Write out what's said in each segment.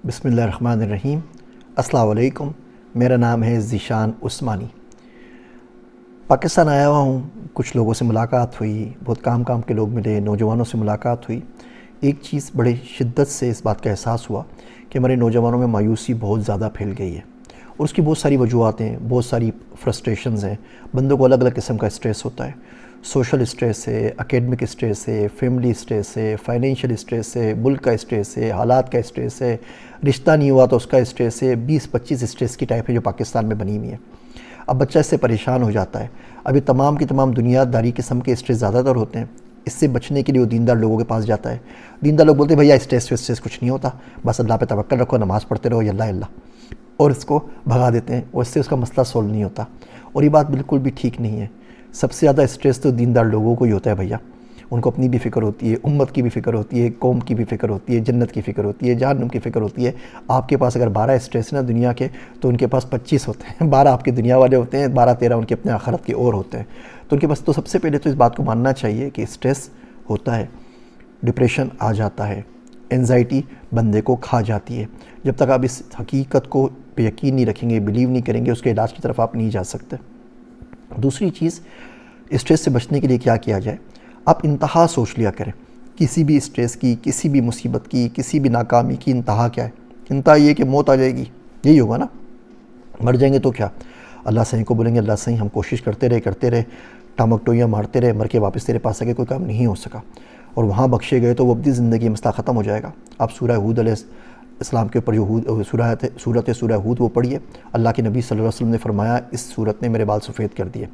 بسم اللہ الرحمن الرحیم۔ السلام علیکم، میرا نام ہے ذیشان عثمانی۔ پاکستان آیا ہوا ہوں، کچھ لوگوں سے ملاقات ہوئی، بہت کام کے لوگ ملے، نوجوانوں سے ملاقات ہوئی۔ ایک چیز بڑے شدت سے اس بات کا احساس ہوا کہ ہمارے نوجوانوں میں مایوسی بہت زیادہ پھیل گئی ہے، اور اس کی بہت ساری وجوہات ہیں، بہت ساری فرسٹریشنز ہیں۔ بندوں کو الگ الگ قسم کا اسٹریس ہوتا ہے، سوشل اسٹریس ہے، اکیڈمک اسٹریس ہے، فیملی اسٹریس ہے، فائنینشیل اسٹریس ہے، ملک کا اسٹریس ہے، حالات کا اسٹریس ہے، رشتہ نہیں ہوا تو اس کا اسٹریس ہے۔ 20-25 اسٹریس کی ٹائپ ہے جو پاکستان میں بنی ہوئی ہے۔ اب بچہ اس سے پریشان ہو جاتا ہے۔ ابھی تمام کی تمام دنیا داری قسم کے اسٹریس زیادہ تر ہوتے ہیں۔ اس سے بچنے کے لیے وہ دیندار لوگوں کے پاس جاتا ہے۔ دیندار لوگ بولتے ہیں بھیا اسٹریس کچھ نہیں ہوتا، بس اللہ پہ توکل رکھو، نماز پڑھتے رہو، یا اللہ، اور اس کو بھگا دیتے ہیں، اور اس سے اس کا مسئلہ سولو نہیں ہوتا۔ اور یہ بات بالکل بھی ٹھیک نہیں ہے۔ سب سے زیادہ اسٹریس تو دیندار لوگوں کو ہی ہوتا ہے بھیا۔ ان کو اپنی بھی فکر ہوتی ہے، امت کی بھی فکر ہوتی ہے، قوم کی بھی فکر ہوتی ہے، جنت کی فکر ہوتی ہے، جہنم کی فکر ہوتی ہے۔ آپ کے پاس اگر 12 اسٹریس نا دنیا کے، تو ان کے پاس 25 ہوتے ہیں۔ 12 آپ کے دنیا والے ہوتے ہیں، 12-13 ان کے اپنے آخرت کے اور ہوتے ہیں۔ تو ان کے پاس تو سب سے پہلے تو اس بات کو ماننا چاہیے کہ اسٹریس ہوتا ہے، ڈپریشن آ جاتا ہے، انزائٹی بندے کو کھا جاتی ہے۔ جب تک آپ اس حقیقت کو پہ یقین نہیں رکھیں گے، بلیو نہیں کریں گے، اس کے علاج کی طرف آپ نہیں جا سکتے۔ دوسری چیز، اسٹریس سے بچنے کے لیے کیا کیا جائے؟ آپ انتہا سوچ لیا کریں۔ کسی بھی اسٹریس کی، کسی بھی مصیبت کی، کسی بھی ناکامی کی انتہا کیا ہے؟ انتہا یہ کہ موت آ جائے گی، یہی ہوگا نا۔ مر جائیں گے تو کیا؟ اللہ صحیح کو بولیں گے اللہ صحیح ہم کوشش کرتے رہے، ٹامک ٹوئیاں مارتے رہے، مر کے واپس تیرے پاس آگے کوئی کام نہیں ہو سکا، اور وہاں بخشے گئے تو وہ ابدی زندگی مسئلہ ختم ہو جائے گا۔ آپ سورہ ہود علیہ السلام کے اوپر جو سورہ ہود وہ پڑھیے۔ اللہ کے نبی صلی اللہ علیہ وسلم نے فرمایا اس سورت نے میرے بال سفید کر دیے۔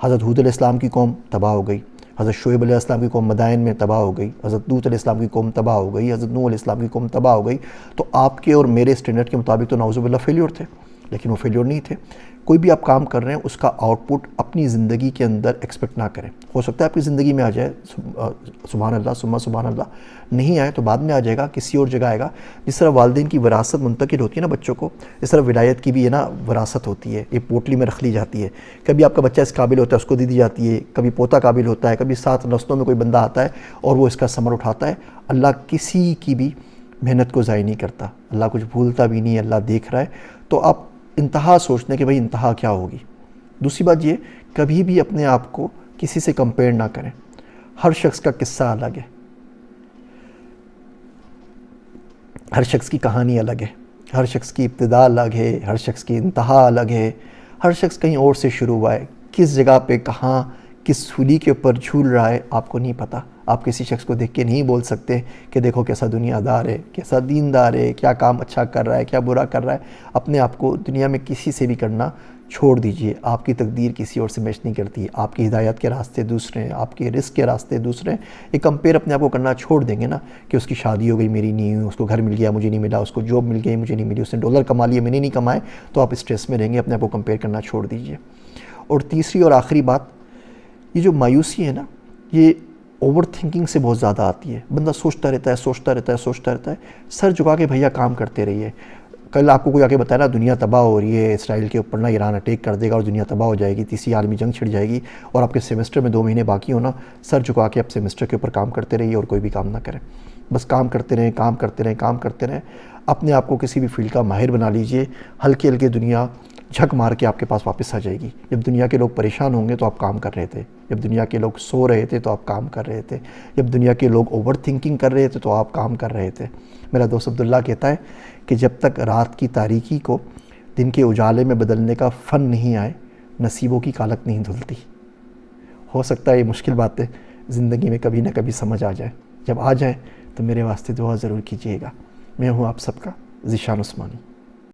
حضرت ہود علیہ السلام کی قوم تباہ ہو گئی، حضرت شعیب علیہ السلام کی قوم مدائن میں تباہ ہو گئی، حضرت لوط علیہ السلام کی قوم تباہ ہو گئی، حضرت نوح علیہ السلام کی قوم تباہ ہو گئی۔ تو آپ کے اور میرے اسٹینڈرڈ کے مطابق تو نعوذ باللہ فیلیور تھے، لیکن وہ فیلیور نہیں تھے۔ کوئی بھی آپ کام کر رہے ہیں اس کا آؤٹ پٹ اپنی زندگی کے اندر ایکسپیکٹ نہ کریں۔ ہو سکتا ہے آپ کی زندگی میں آ جائے، سبحان اللہ ثم سبحان اللہ، نہیں آئے تو بعد میں آ جائے گا، کسی اور جگہ آئے گا۔ جس طرح والدین کی وراثت منتقل ہوتی ہے نا بچوں کو، اس طرح ولایت کی بھی ہے نا وراثت ہوتی ہے، ایک پوٹلی میں رکھ لی جاتی ہے۔ کبھی آپ کا بچہ اس قابل ہوتا ہے اس کو دے دی جاتی ہے، کبھی پوتا قابل ہوتا ہے، کبھی 7 نسلوں میں کوئی بندہ آتا ہے اور وہ اس کا ثمر اٹھاتا ہے۔ اللہ کسی کی بھی محنت کو ضائع نہیں کرتا، اللہ کچھ بھولتا بھی نہیں، اللہ دیکھ رہا ہے۔ تو آپ انتہا سوچنے کہ بھئی انتہا کیا ہوگی۔ دوسری بات یہ، کبھی بھی اپنے آپ کو کسی سے کمپیئر نہ کریں۔ ہر شخص کا قصہ الگ ہے، ہر شخص کی کہانی الگ ہے، ہر شخص کی ابتدا الگ ہے، ہر شخص کی انتہا الگ ہے۔ ہر شخص کہیں اور سے شروع ہوا ہے، کس جگہ پہ کہاں کس سولی کے اوپر جھول رہا ہے آپ کو نہیں پتہ۔ آپ کسی شخص کو دیکھ کے نہیں بول سکتے کہ دیکھو کیسا دنیا دار ہے، کیسا دیندار ہے، کیا کام اچھا کر رہا ہے، کیا برا کر رہا ہے۔ اپنے آپ کو دنیا میں کسی سے بھی کرنا چھوڑ دیجئے۔ آپ کی تقدیر کسی اور سے میچ نہیں کرتی، آپ کی ہدایت کے راستے دوسرے ہیں، آپ کے رزق کے راستے دوسرے ہیں۔ یہ کمپیئر اپنے آپ کو کرنا چھوڑ دیں گے نا، کہ اس کی شادی ہو گئی میری نہیں ہوئی، اس کو گھر مل گیا مجھے نہیں ملا، اس کو جاب مل گئی مجھے نہیں ملی، اس نے ڈالر کما لیے میں نے نہیں کمائے، تو آپ اسٹریس میں رہیں گے۔ اپنے آپ کو کمپیئر کرنا چھوڑ دیجئے۔ اور تیسری اور آخری بات، یہ جو مایوسی ہے نا، یہ اوور تھنکنگ سے بہت زیادہ آتی ہے۔ بندہ سوچتا رہتا ہے۔ سر جھکا کے بھیا کام کرتے رہیے۔ کل آپ کو کوئی آ کے بتایا نا دنیا تباہ ہو رہی ہے، اسرائیل کے اوپر نا ایران اٹیک کر دے گا اور دنیا تباہ ہو جائے گی، تیسری عالمی جنگ چھڑ جائے گی، اور آپ کے سیمسٹر میں 2 مہینے باقی ہونا، سر جھکا کے آپ سیمسٹر کے اوپر کام کرتے رہیے اور کوئی بھی کام نہ کریں۔ بس کام کرتے رہیں۔ اپنے آپ کو کسی بھی فیلڈ کا ماہر بنا لیجئے۔ ہلکے دنیا جھک مار کے آپ کے پاس واپس آ جائے گی۔ جب دنیا کے لوگ پریشان ہوں گے تو آپ کام کر رہے تھے، جب دنیا کے لوگ سو رہے تھے تو آپ کام کر رہے تھے، جب دنیا کے لوگ اوور تھنکنگ کر رہے تھے تو آپ کام کر رہے تھے۔ میرا دوست عبداللہ کہتا ہے کہ جب تک رات کی تاریکی کو دن کے اجالے میں بدلنے کا فن نہیں آئے، نصیبوں کی کالک نہیں دھلتی۔ ہو سکتا ہے یہ مشکل باتیں زندگی میں کبھی نہ کبھی سمجھ آ جائیں۔ جب آ جائیں تو میرے واسطے دعا ضرور کیجیے گا۔ میں ہوں آپ سب کا ذیشان عثمانی۔